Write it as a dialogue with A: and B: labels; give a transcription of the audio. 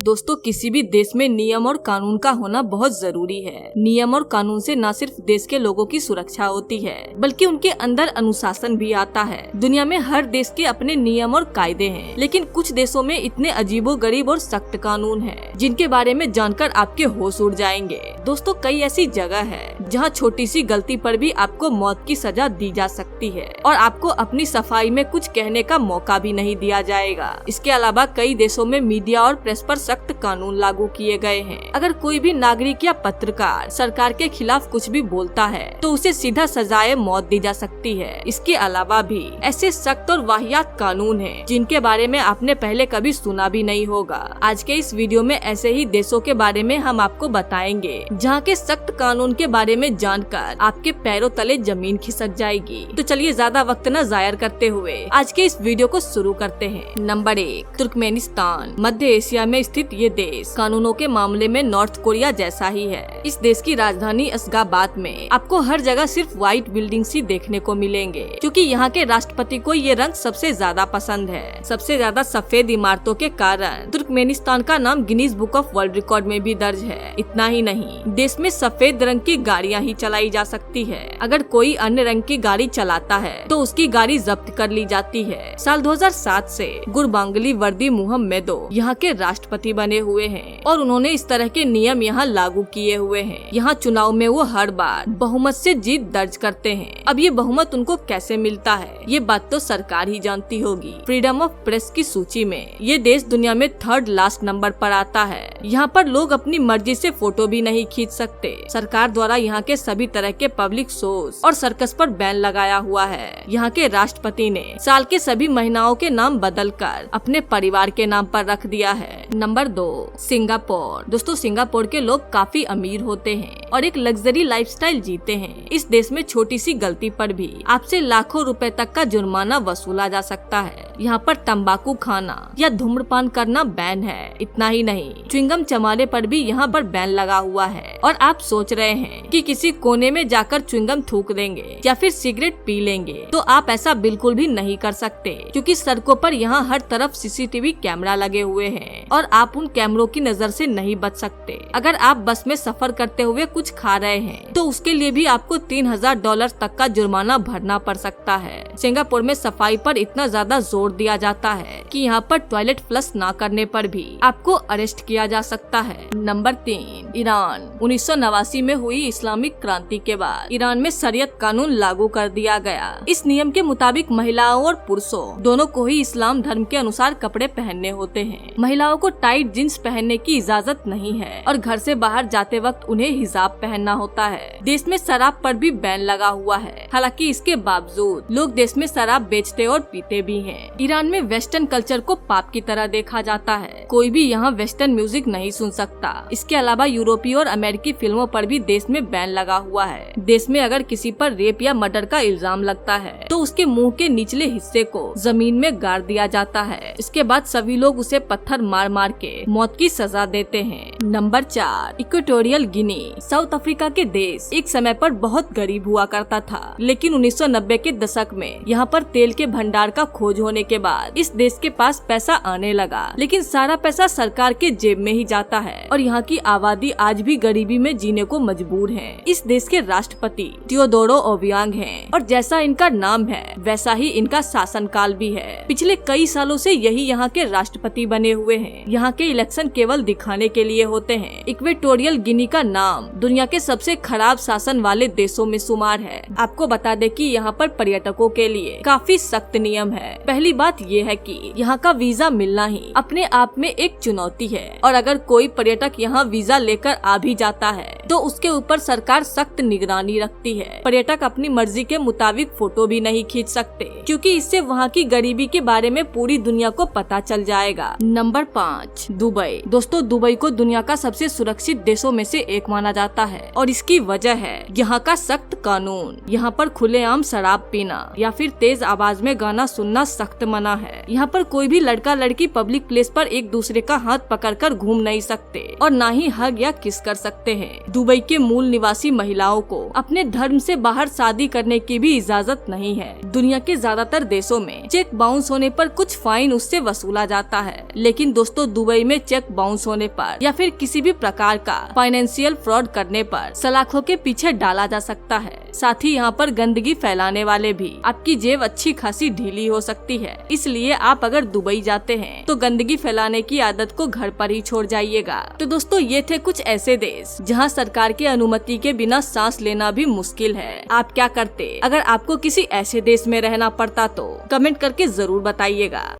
A: दोस्तों, किसी भी देश में नियम और कानून का होना बहुत जरूरी है। नियम और कानून से न सिर्फ देश के लोगों की सुरक्षा होती है, बल्कि उनके अंदर अनुशासन भी आता है। दुनिया में हर देश के अपने नियम और कायदे हैं, लेकिन कुछ देशों में इतने अजीबोगरीब और सख्त कानून हैं, जिनके बारे में जानकर आपके होश उड़ जाएंगे। दोस्तों, कई ऐसी जगह है जहाँ छोटी सी गलती पर भी आपको मौत की सजा दी जा सकती है और आपको अपनी सफाई में कुछ कहने का मौका भी नहीं दिया जाएगा। इसके अलावा कई देशों में मीडिया और प्रेस पर सख्त कानून लागू किए गए हैं। अगर कोई भी नागरिक या पत्रकार सरकार के खिलाफ कुछ भी बोलता है तो उसे सीधा सजाए मौत दी जा सकती है। इसके अलावा भी ऐसे सख्त और वाहियात कानून हैं, जिनके बारे में आपने पहले कभी सुना भी नहीं होगा। आज के इस वीडियो में ऐसे ही देशों के बारे में हम आपको बताएंगे, जहाँ के सख्त कानून के बारे में जानकर आपके पैरों तले जमीन खिसक जाएगी। तो चलिए ज्यादा वक्त न जाया करते हुए आज के इस वीडियो को शुरू करते हैं। Number 1, Turkmenistan. मध्य एशिया में स्थित ये देश कानूनों के मामले में नॉर्थ कोरिया जैसा ही है। इस देश की राजधानी अशगाबाद में आपको हर जगह सिर्फ व्हाइट बिल्डिंग्स ही देखने को मिलेंगे, क्योंकि यहाँ के राष्ट्रपति को ये रंग सबसे ज्यादा पसंद है। सबसे ज्यादा सफेद इमारतों के कारण तुर्कमेनिस्तान का नाम Guinness book of world record में भी दर्ज है। इतना ही नहीं, देश में सफेद रंग की गाड़ियाँ ही चलाई जा सकती है। अगर कोई अन्य रंग की गाड़ी चलाता है तो उसकी गाड़ी जब्त कर ली जाती है। साल 2007 से गुरबांगली वर्दी मुहम्मेदो यहाँ के राष्ट्रपति बने हुए हैं और उन्होंने इस तरह के नियम यहाँ लागू किए हुए हैं। यहाँ चुनाव में वो हर बार बहुमत से जीत दर्ज करते हैं। अब ये बहुमत उनको कैसे मिलता है, ये बात तो सरकार ही जानती होगी। फ्रीडम ऑफ प्रेस की सूची में ये देश दुनिया में 3rd लास्ट नंबर पर आता है। यहाँ पर लोग अपनी मर्जी से फोटो भी नहीं खींच सकते। सरकार द्वारा यहाँ के सभी तरह के पब्लिक शोज और सर्कस पर बैन लगाया हुआ है। यहाँ के राष्ट्रपति ने साल के सभी महीनाओं के नाम बदलकर अपने परिवार के नाम पर रख दिया है। Number 2, Singapore. दोस्तों, सिंगापुर के लोग काफी अमीर होते हैं और एक लग्जरी लाइफस्टाइल जीते हैं। इस देश में छोटी सी गलती पर भी आपसे लाखों रुपए तक का जुर्माना वसूला जा सकता है। यहाँ पर तंबाकू खाना या धूम्रपान करना बैन है। इतना ही नहीं, च्युइंगम चबाने पर भी यहाँ पर बैन लगा हुआ है। और आप सोच रहे हैं कि किसी कोने में जाकर च्युइंगम थूक देंगे या फिर सिगरेट पी लेंगे, तो आप ऐसा बिल्कुल भी नहीं कर सकते, क्योंकि सड़कों पर यहाँ हर तरफ सीसीटीवी कैमरा लगे हुए हैं और आप उन कैमरों की नजर से नहीं बच सकते। अगर आप बस में सफर करते हुए कुछ खा रहे हैं तो उसके लिए भी आपको $3000 तक का जुर्माना भरना पड़ सकता है। सिंगापुर में सफाई पर इतना ज्यादा जोर दिया जाता है कि यहाँ पर टॉयलेट फ्लश ना करने पर भी आपको अरेस्ट किया जा सकता है। Number 3, Iran. 1989 में हुई इस्लामिक क्रांति के बाद ईरान में शरीयत कानून लागू कर दिया गया। इस नियम के मुताबिक महिलाओं और पुरुषों दोनों को ही इस्लाम धर्म के अनुसार कपड़े पहनने होते हैं। महिलाओं को टाइट जींस पहनने की इजाजत नहीं है और घर से बाहर जाते वक्त उन्हें हिजाब पहनना होता है। देश में शराब पर भी बैन लगा हुआ है। हालांकि इसके बावजूद लोग देश में शराब बेचते और पीते भी हैं। ईरान में वेस्टर्न कल्चर को पाप की तरह देखा जाता है। कोई भी यहाँ वेस्टर्न म्यूजिक नहीं सुन सकता। इसके अलावा यूरोपीय और अमेरिकी फिल्मों पर भी देश में बैन लगा हुआ है। देश में अगर किसी पर रेप या मर्डर का इल्जाम लगता है तो उसके मुंह के निचले हिस्से को जमीन में गाड़ दिया जाता है। इसके बाद सभी लोग उसे पत्थर मार मार के मौत की सजा देते हैं। Number 4, Equatorial Guinea. South Africa के देश एक समय पर बहुत गरीब हुआ करता था, लेकिन 1990 के दशक में यहाँ पर तेल के भंडार का खोज होने के बाद इस देश के पास पैसा आने लगा। लेकिन सारा पैसा सरकार के जेब में ही जाता है और यहाँ की आबादी आज भी गरीबी में जीने को मजबूर है। इस देश के राष्ट्रपति थियोडोरो ओबियांग हैं और जैसा इनका नाम है वैसा ही इनका शासनकाल भी है। पिछले कई सालों से यही यहाँ के राष्ट्रपति बने हुए हैं। यहाँ के इलेक्शन केवल दिखाने के लिए होते हैं। इक्वेटोरियल गिनी का नाम दुनिया के सबसे खराब शासन वाले देशों में शुमार है। आपको बता दें कि यहाँ पर पर्यटकों के लिए काफी सख्त नियम है। पहली बात ये है कि यहाँ का वीजा मिलना ही अपने आप में एक चुनौती है और अगर कोई पर्यटक यहाँ वीजा लेकर आ भी जाता है तो उसके ऊपर सरकार सख्त निगरानी रखती है। पर्यटक अपनी मर्जी के मुताबिक फोटो भी नहीं खींच सकते, क्योंकि इससे वहाँ की गरीबी के बारे में पूरी दुनिया को पता चल जाएगा। Number 5, Dubai. दोस्तों, दुबई को दुनिया का सबसे सुरक्षित देशों में से एक माना जाता जाता है और इसकी वजह है यहाँ का सख्त कानून। यहाँ पर खुलेआम शराब पीना या फिर तेज आवाज में गाना सुनना सख्त मना है। यहाँ पर कोई भी लड़का लड़की पब्लिक प्लेस पर एक दूसरे का हाथ पकड़कर घूम नहीं सकते और ना ही हग या किस कर सकते हैं। दुबई के मूल निवासी महिलाओं को अपने धर्म से बाहर शादी करने की भी इजाजत नहीं है। दुनिया के ज्यादातर देशों में चेक बाउंस होने पर कुछ फाइन उससे वसूला जाता है, लेकिन दोस्तों दुबई में चेक बाउंस होने पर या फिर किसी भी प्रकार का फाइनेंशियल फ्रॉड करने पर सलाखों के पीछे डाला जा सकता है। साथ ही यहाँ पर गंदगी फैलाने वाले भी आपकी जेब अच्छी खासी ढीली हो सकती है। इसलिए आप अगर दुबई जाते हैं तो गंदगी फैलाने की आदत को घर पर ही छोड़ जाइएगा। तो दोस्तों ये थे कुछ ऐसे देश जहाँ सरकार की अनुमति के बिना सांस लेना भी मुश्किल है। आप क्या करते अगर आपको किसी ऐसे देश में रहना पड़ता? तो कमेंट करके जरूर बताइएगा।